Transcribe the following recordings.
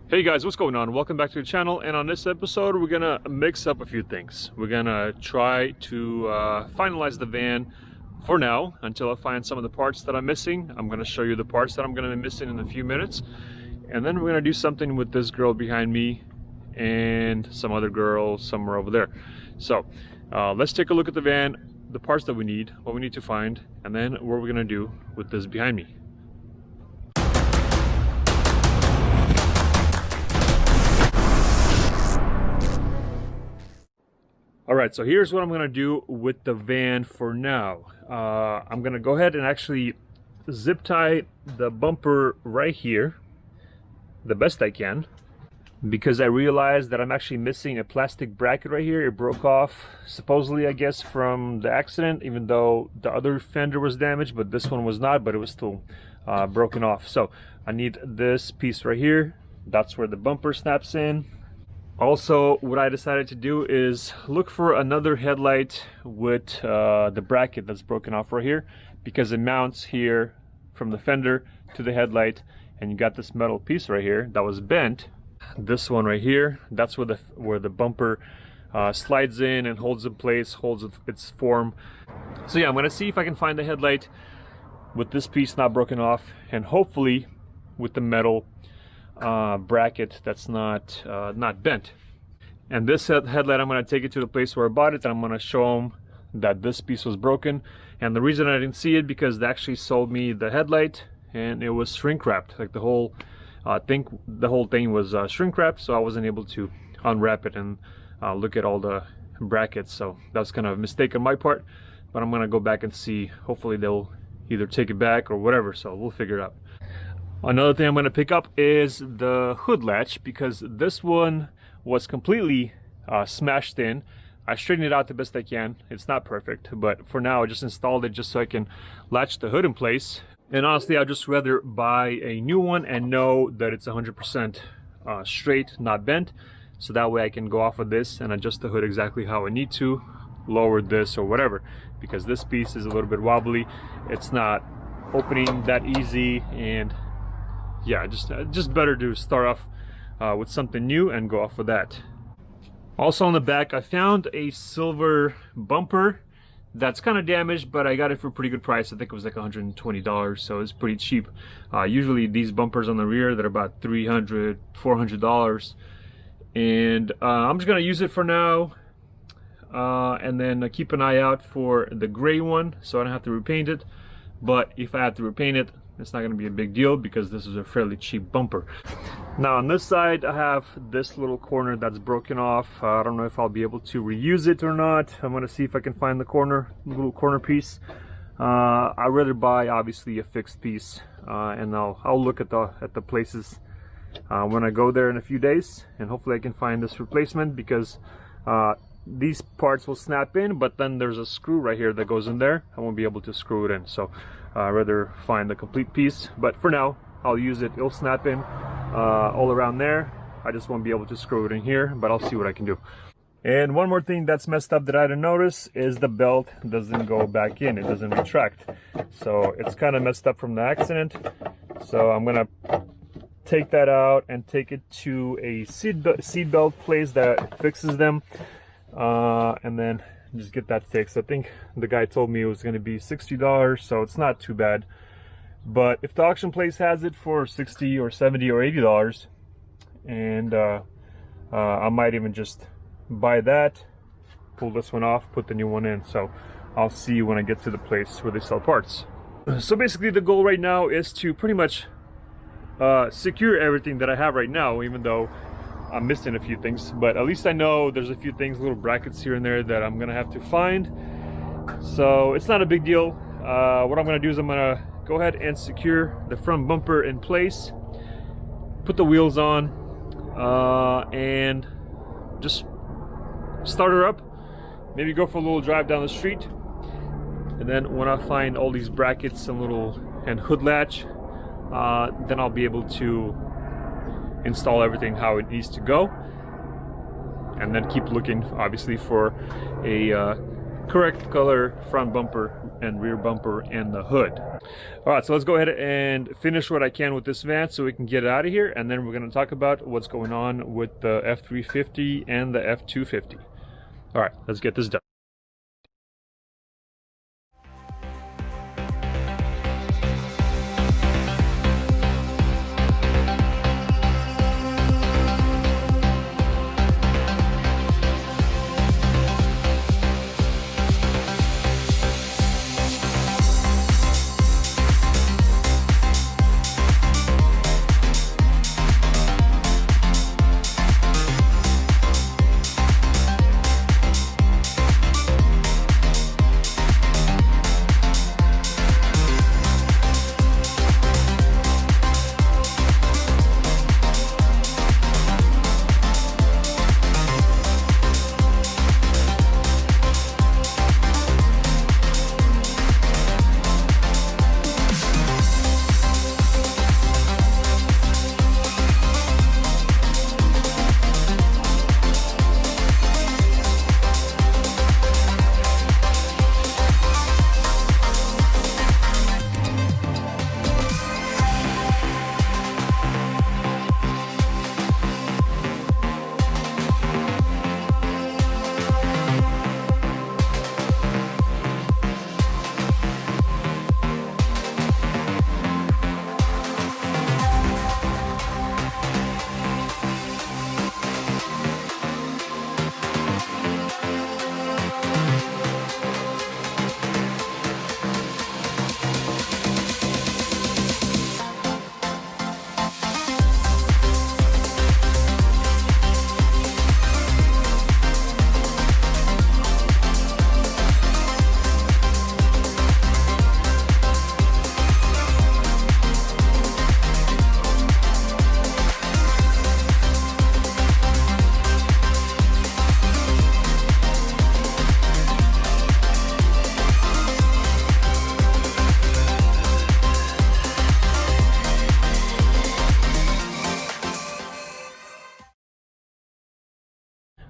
Hey guys, what's going on? Welcome back to the channel, and on this episode we're gonna mix up a few things. We're gonna try to finalize the van for now until I find some of the parts that I'm missing. I'm gonna show you the parts that I'm gonna be missing in a few minutes, and then we're gonna do something with this girl behind me and some other girl somewhere over there. So let's take a look at the van, the parts that we need, what we need to find, and then what we're gonna do with this behind me. Alright, so here's what I'm going to do with the van for now. I'm going to go ahead and actually zip tie the bumper right here the best I can, because I realized that I'm actually missing a plastic bracket right here. It broke off, supposedly I guess from the accident, even though the other fender was damaged, but this one was not, but it was still broken off. So I need this piece right here. That's where the bumper snaps in. Also, what I decided to do is look for another headlight with the bracket that's broken off right here, because it mounts here from the fender to the headlight, and you got this metal piece right here that was bent. This one right here, that's where the bumper slides in and holds in place, holds its form. So yeah, I'm gonna see if I can find the headlight with this piece not broken off, and hopefully with the metal bracket that's not bent. And this headlight, I'm going to take it to the place where I bought it, and I'm going to show them that this piece was broken. And the reason I didn't see it, because they actually sold me the headlight and it was shrink wrapped. Like the whole thing was shrink wrapped, so I wasn't able to unwrap it and look at all the brackets. So that's kind of a mistake on my part, but I'm going to go back and see. Hopefully they'll either take it back or whatever, so we'll figure it out. Another thing I'm going to pick up is the hood latch, because this one was completely smashed in. I straightened it out the best I can. It's not perfect, but for now I just installed it just so I can latch the hood in place. And honestly, I'd just rather buy a new one and know that it's 100% straight, not bent, so that way I can go off of this and adjust the hood exactly how I need to, lower this or whatever, because this piece is a little bit wobbly. It's not opening that easy, and yeah, just better to start off with something new and go off with that. Also on the back, I found a silver bumper that's kind of damaged, but I got it for a pretty good price. I think it was like $120, so it's pretty cheap. Usually these bumpers on the rear, they're about $300, $400, and I'm just gonna use it for now, and then keep an eye out for the gray one so I don't have to repaint it. But if I have to repaint it, it's not going to be a big deal, because this is a fairly cheap bumper. Now on this side, I have this little corner that's broken off. I don't know if I'll be able to reuse it or not. I'm going to see if I can find the little corner piece. I'd rather buy obviously a fixed piece, and I'll look at the places when I go there in a few days, and hopefully I can find this replacement, because these parts will snap in, but then there's a screw right here that goes in there. I won't be able to screw it in, so I'd rather find the complete piece. But for now, I'll use it. It'll snap in all around there. I just won't be able to screw it in here, but I'll see what I can do. And one more thing that's messed up that I didn't notice is the belt doesn't go back in. It doesn't retract. So it's kind of messed up from the accident. So I'm gonna take that out and take it to a seat belt place that fixes them. And then just get that fixed. I think the guy told me it was going to be $60, so it's not too bad. But if the auction place has it for $60 or $70 or $80, and I might even just buy that, pull this one off, put the new one in. So I'll see when I get to the place where they sell parts. So basically the goal right now is to pretty much secure everything that I have right now, even though I'm missing a few things, but at least I know there's a few things, little brackets here and there, that I'm gonna have to find. So it's not a big deal. What I'm gonna do is I'm gonna go ahead and secure the front bumper in place, put the wheels on, and just start her up, maybe go for a little drive down the street, and then when I find all these brackets and hood latch, then I'll be able to install everything how it needs to go, and then keep looking obviously for a correct color front bumper and rear bumper and the hood. All right, so let's go ahead and finish what I can with this van so we can get it out of here, and then we're going to talk about what's going on with the F350 and the F250. All right, let's get this done.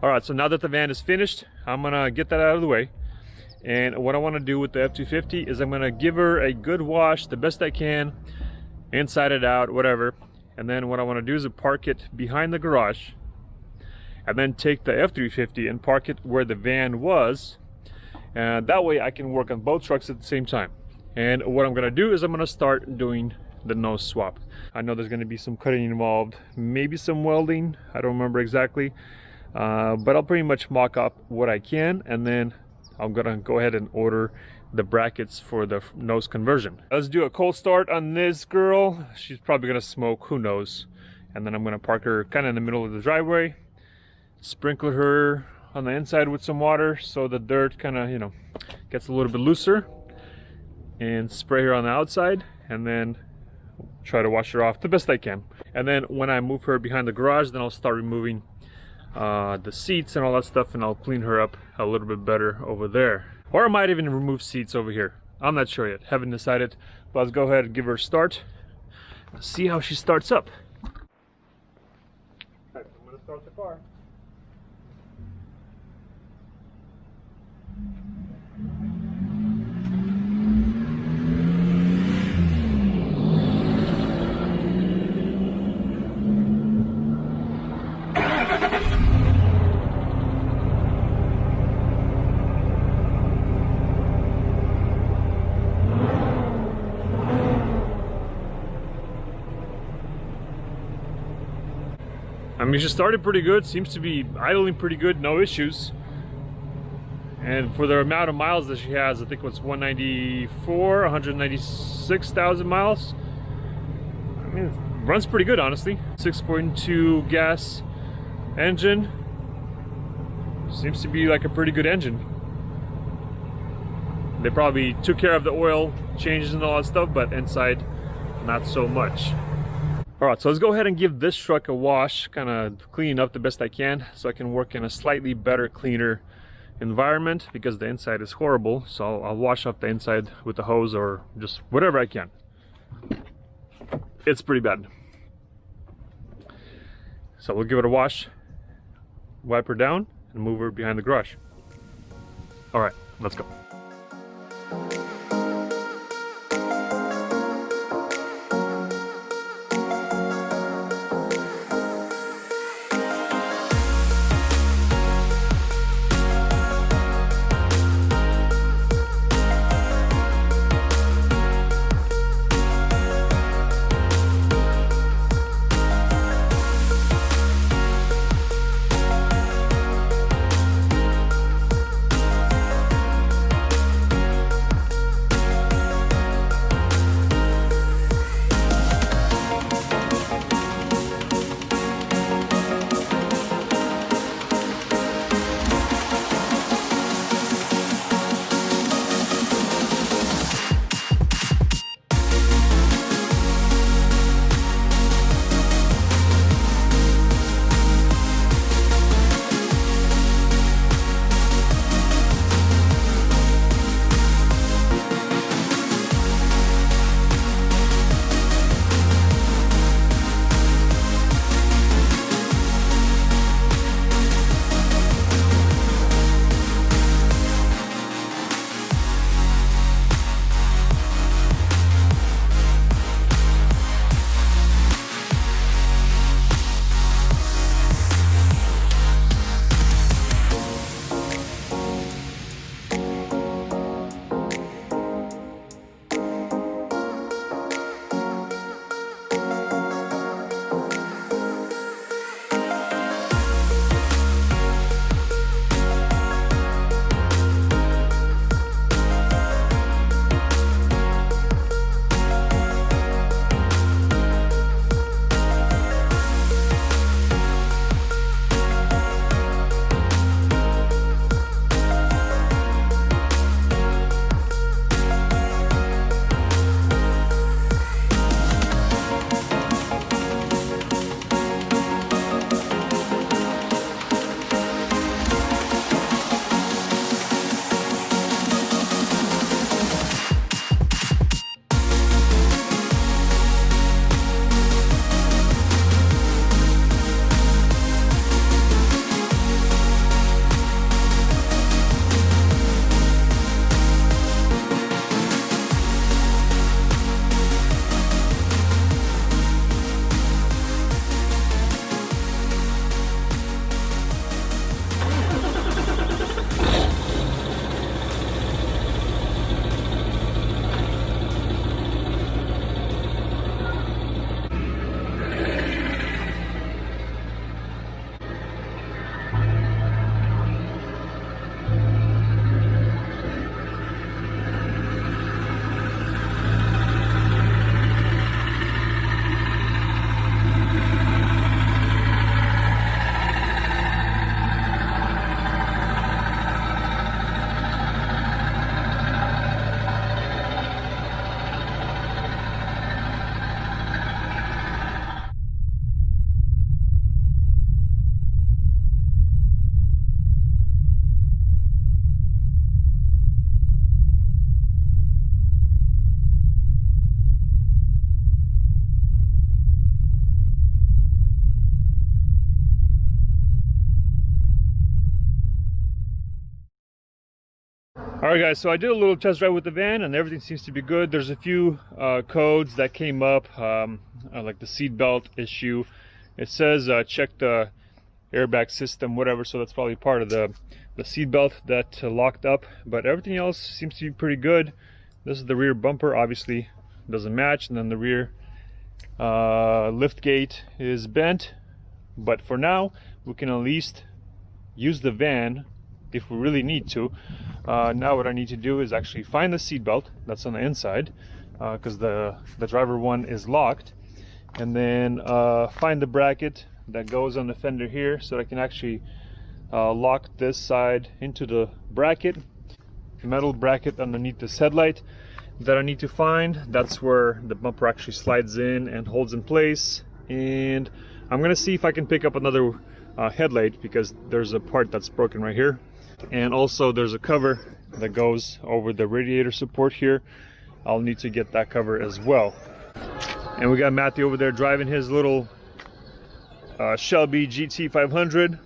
All right, so now that the van is finished, I'm gonna get that out of the way. And what I wanna do with the F250 is I'm gonna give her a good wash, the best I can, inside it out, whatever. And then what I wanna do is park it behind the garage, and then take the F350 and park it where the van was. And that way I can work on both trucks at the same time. And what I'm gonna do is I'm gonna start doing the nose swap. I know there's gonna be some cutting involved, maybe some welding, I don't remember exactly. But I'll pretty much mock up what I can, and then I'm gonna go ahead and order the brackets for the nose conversion. Let's do a cold start on this girl. She's probably gonna smoke, who knows. And then I'm gonna park her kind of in the middle of the driveway, sprinkle her on the inside with some water so the dirt kind of, you know, gets a little bit looser, and spray her on the outside, and then try to wash her off the best I can. And then when I move her behind the garage, then I'll start removing the seats and all that stuff, and I'll clean her up a little bit better over there. Or I might even remove seats over here. I'm not sure yet, haven't decided. But let's go ahead and give her a start. See how she starts up. Alright, I'm gonna start the car. I mean, she started pretty good, seems to be idling pretty good, no issues. And for the amount of miles that she has, I think it was 196,000 miles. I mean, it runs pretty good, honestly. 6.2 gas engine. Seems to be like a pretty good engine. They probably took care of the oil changes and all that stuff, but inside, not so much. All right, so let's go ahead and give this truck a wash, kind of clean up the best I can so I can work in a slightly better, cleaner environment, because the inside is horrible. So I'll wash off the inside with the hose or just whatever I can. It's pretty bad. So we'll give it a wash, wipe her down, and move her behind the garage. All right. Let's go. Alright guys, so I did a little test drive with the van and everything seems to be good. There's a few codes that came up, like the seat belt issue. It says check the airbag system, whatever, so that's probably part of the seat belt that locked up, but everything else seems to be pretty good. This is the rear bumper, obviously doesn't match, and then the rear lift gate is bent, but for now we can at least use the van if we really need to. Now what I need to do is actually find the seat belt that's on the inside, because the driver one is locked, and then find the bracket that goes on the fender here so that I can actually lock this side into the bracket, metal bracket underneath this headlight that I need to find. That's where the bumper actually slides in and holds in place, and I'm gonna see if I can pick up another headlight, because there's a part that's broken right here, and also there's a cover that goes over the radiator support here. I'll need to get that cover as well. And we got Matthew over there driving his little Shelby GT 500.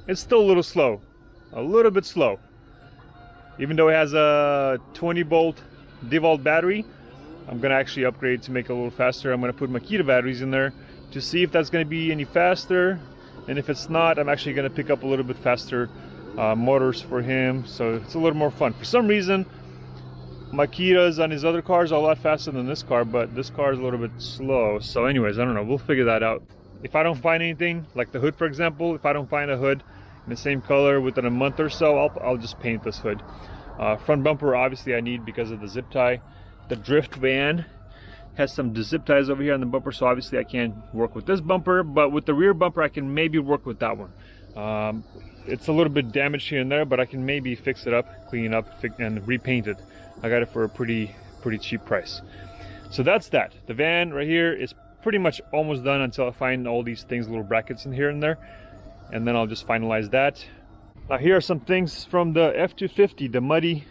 It's still a little slow. a little bit slow. Even though it has a 20-volt D-volt battery, I'm gonna actually upgrade to make it a little faster. I'm gonna put Makita batteries in there to see if that's gonna be any faster, and if it's not, I'm actually gonna pick up a little bit faster motors for him, so it's a little more fun. For some reason, Makita's on his other cars are a lot faster than this car, but this car is a little bit slow. So anyways, I don't know, we'll figure that out. If I don't find anything, like the hood for example, if I don't find a hood in the same color within a month or so, I'll just paint this hood. Front bumper obviously I need because of the zip tie. The drift van has some zip ties over here on the bumper, so obviously I can't work with this bumper, but with the rear bumper I can maybe work with that one. It's a little bit damaged here and there, but I can maybe fix it up, clean it up, and repaint it. I got it for a pretty cheap price. So that's that. The van right here is pretty much almost done until I find all these things, little brackets in here and there, and then I'll just finalize that. Now here are some things from the F250, the Muddy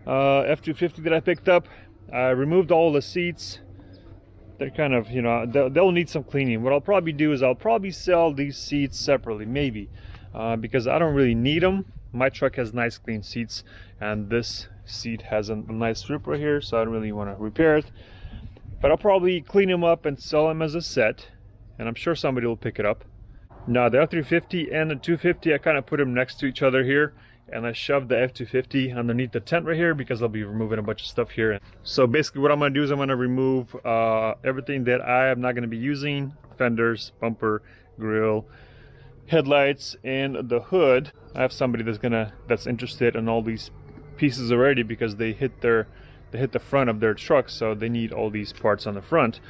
F250 that I picked up. I removed all the seats. They're kind of, you know, they'll need some cleaning. What I'll probably do is I'll probably sell these seats separately, maybe, because I don't really need them. My truck has nice clean seats, and this seat has a nice strip right here, so I don't really want to repair it. But I'll probably clean them up and sell them as a set, and I'm sure somebody will pick it up. Now the F350 and the 250, I kind of put them next to each other here, and I shoved the F250 underneath the tent right here because I'll be removing a bunch of stuff here. So basically what I'm going to do is I'm going to remove everything that I am not going to be using: fenders, bumper, grill, headlights, and the hood. I have somebody that's interested in all these pieces already because they hit the front of their truck, so they need all these parts on the front.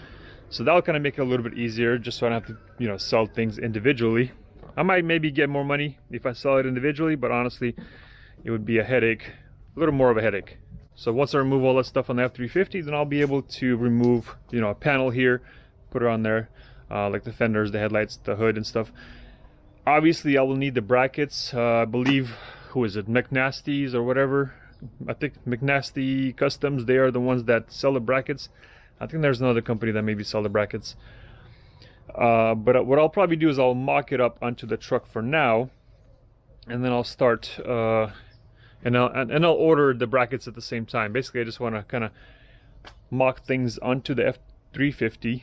So that'll kind of make it a little bit easier, just so I don't have to, you know, sell things individually. I might maybe get more money if I sell it individually, but honestly, it would be a headache, a little more of a headache. So once I remove all that stuff on the F350, then I'll be able to remove, you know, a panel here, put it on there, like the fenders, the headlights, the hood and stuff. Obviously, I will need the brackets. I believe, who is it, McNasty's or whatever? I think McNasty Customs, they are the ones that sell the brackets. I think there's another company that maybe sell the brackets. But what I'll probably do is I'll mock it up onto the truck for now, and then I'll start and I'll order the brackets at the same time. Basically, I just want to kind of mock things onto the F350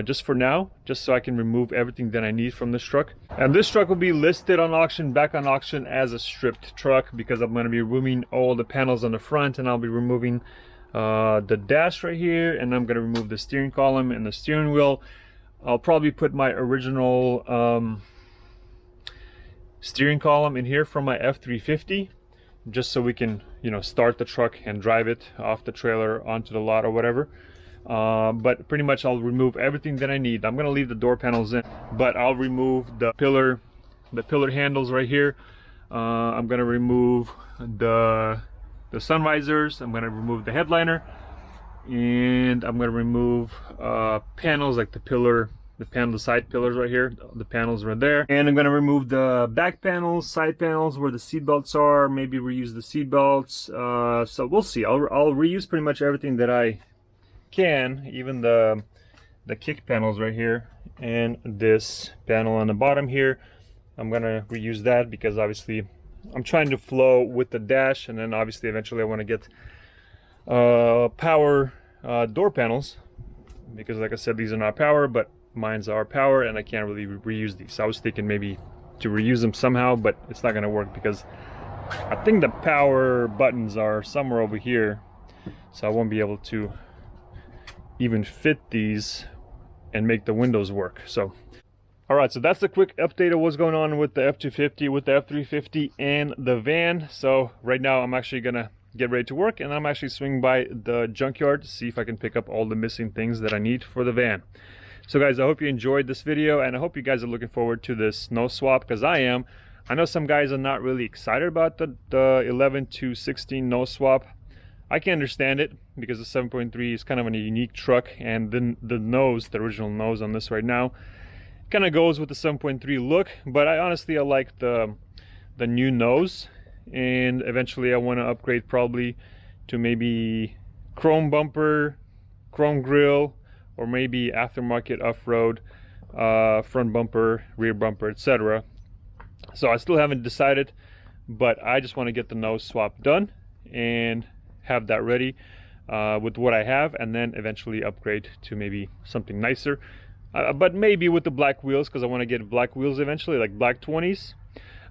just for now, just so I can remove everything that I need from this truck. And this truck will be listed on auction, back on auction, as a stripped truck, because I'm going to be removing all the panels on the front, and I'll be removing the dash right here, and I'm going to remove the steering column and the steering wheel. I'll probably put my original steering column in here from my F350, just so we can, you know, start the truck and drive it off the trailer onto the lot or whatever. But pretty much I'll remove everything that I need. I'm gonna leave the door panels in, but I'll remove the pillar handles right here. I'm gonna remove the sun visors. I'm gonna remove the headliner, and I'm gonna remove panels like the side pillars right here. The panels right there, and I'm gonna remove the back panels, side panels where the seat belts are. Maybe reuse the seat belts. So we'll see. I'll reuse pretty much everything that I can, even the kick panels right here, and this panel on the bottom here. I'm gonna reuse that because obviously I'm trying to flow with the dash, and then obviously eventually I want to get power door panels, because like I said, these are not power, but mine's are power, and I can't really reuse these. I was thinking maybe to reuse them somehow, but it's not gonna work because I think the power buttons are somewhere over here, so I won't be able to even fit these and make the windows work. So alright, so that's a quick update of what's going on with the F250, with the F350, and the van. So right now I'm actually gonna get ready to work, and I'm actually swinging by the junkyard to see if I can pick up all the missing things that I need for the van. So guys, I hope you enjoyed this video, and I hope you guys are looking forward to this nose swap, because I am. I know some guys are not really excited about the 11 to 16 nose swap. I can understand it, because the 7.3 is kind of a unique truck, and then the nose, the original nose on this right now, kind of goes with the 7.3 look. But I honestly like the new nose, and eventually I want to upgrade probably to maybe chrome bumper, chrome grille, or maybe aftermarket off-road front bumper, rear bumper, etc. So I still haven't decided, but I just want to get the nose swap done and have that ready with what I have, and then eventually upgrade to maybe something nicer, but maybe with the black wheels, because I want to get black wheels eventually, like black 20s.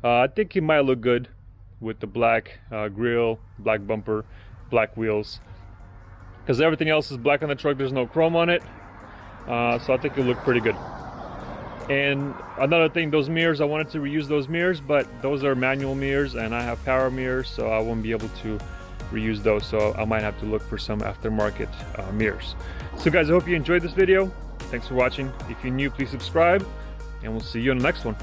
I think it might look good with the black grille, black bumper, black wheels, because everything else is black on the truck. There's no chrome on it, so I think it'll look pretty good. And another thing, those mirrors, I wanted to reuse those mirrors, but those are manual mirrors and I have power mirrors, so I won't be able to reuse those, so I might have to look for some aftermarket mirrors. So guys, I hope you enjoyed this video. Thanks for watching. If you're new, please subscribe, and we'll see you in the next one.